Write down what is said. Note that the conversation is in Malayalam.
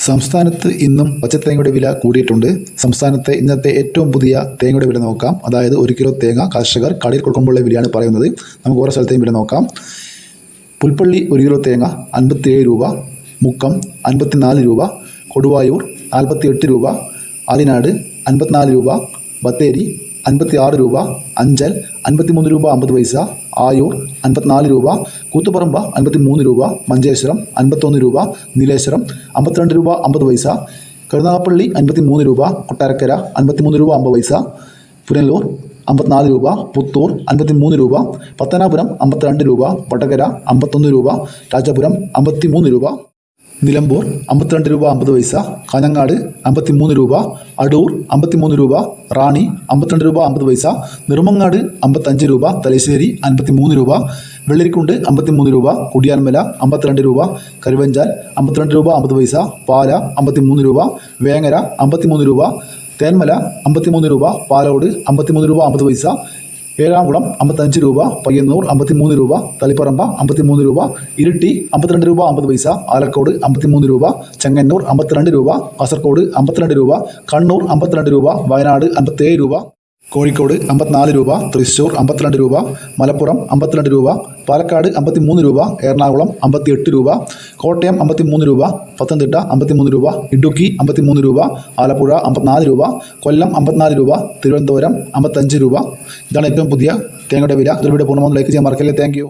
സംസ്ഥാനത്ത് ഇന്നും പച്ചത്തേങ്ങയുടെ വില കൂടിയിട്ടുണ്ട്. സംസ്ഥാനത്തെ ഇന്നത്തെ ഏറ്റവും പുതിയ തേങ്ങയുടെ വില നോക്കാം. അതായത് 1 കിലോ തേങ്ങ കർഷകർ കടയിൽ കൊടുക്കുമ്പോഴുള്ള വിലയാണ് പറയുന്നത്. നമുക്ക് ഓരോ സ്ഥലത്തെയും വില നോക്കാം. പുൽപ്പള്ളി 1 കിലോ തേങ്ങ 57 രൂപ, മുക്കം 54 രൂപ, കൊടുവായൂർ 48 രൂപ, ആദിനാട് 54 രൂപ, ബത്തേരി 56 രൂപ, അഞ്ചൽ 53 രൂപ 50 പൈസ, ആയൂർ 54 രൂപ, കൂത്തുപറമ്പ 53 രൂപ, മഞ്ചേശ്വരം 51 രൂപ, നീലേശ്വരം 52 രൂപ 50 പൈസ, കരുനാഗപ്പള്ളി 53 രൂപ, കൊട്ടാരക്കര 53 രൂപ 50 പൈസ, പുനലൂർ 54 രൂപ, പുത്തൂർ 53 രൂപ, പത്തനാപുരം 52 രൂപ, വടകര 51 രൂപ, രാജപുരം 53 രൂപ, നിലമ്പൂർ 52 രൂപ 50 പൈസ, കാഞ്ഞങ്ങാട് 53 രൂപ, അടൂർ 53 രൂപ, റാണി 52 രൂപ 50 പൈസ, നെടുമങ്ങാട് 55 രൂപ, തലശ്ശേരി 53 രൂപ, വെള്ളരിക്കുണ്ട് 53 രൂപ, കുടിയാൻമല 52 രൂപ, കരുവഞ്ചാൽ 52 രൂപ 50 പൈസ, പാല 53 രൂപ, വേങ്ങര 53 രൂപ, തേന്മല 53 രൂപ, പാലോട് 53 രൂപ 50 പൈസ, ഏഴാംകുളം 55 രൂപ, പയ്യന്നൂർ 53 രൂപ, തളിപ്പറമ്പ 53 രൂപ, ഇരിട്ടി 52 രൂപ 50 പൈസ, ആലക്കോട് 53 രൂപ, ചെങ്ങന്നൂർ 52 രൂപ, കാസർഗോഡ് 52 രൂപ, കണ്ണൂർ 52 രൂപ, വയനാട് 57 രൂപ, കോഴിക്കോട് 54 രൂപ, തൃശ്ശൂർ 52 രൂപ, മലപ്പുറം 52 രൂപ, പാലക്കാട് 53 രൂപ, എറണാകുളം 58 രൂപ, കോട്ടയം 53 രൂപ, പത്തനംതിട്ട 53 രൂപ, ഇടുക്കി 53 രൂപ, ആലപ്പുഴ 54 രൂപ, കൊല്ലം 54 രൂപ, തിരുവനന്തപുരം 55 രൂപ. ഇതാണ് ഏറ്റവും പുതിയ തേങ്ങയുടെ വില. ഇതിലൂടെ പൂർണ്ണമായും ലൈക്ക് ചെയ്യാൻ മറക്കല്ലേ. Thank you.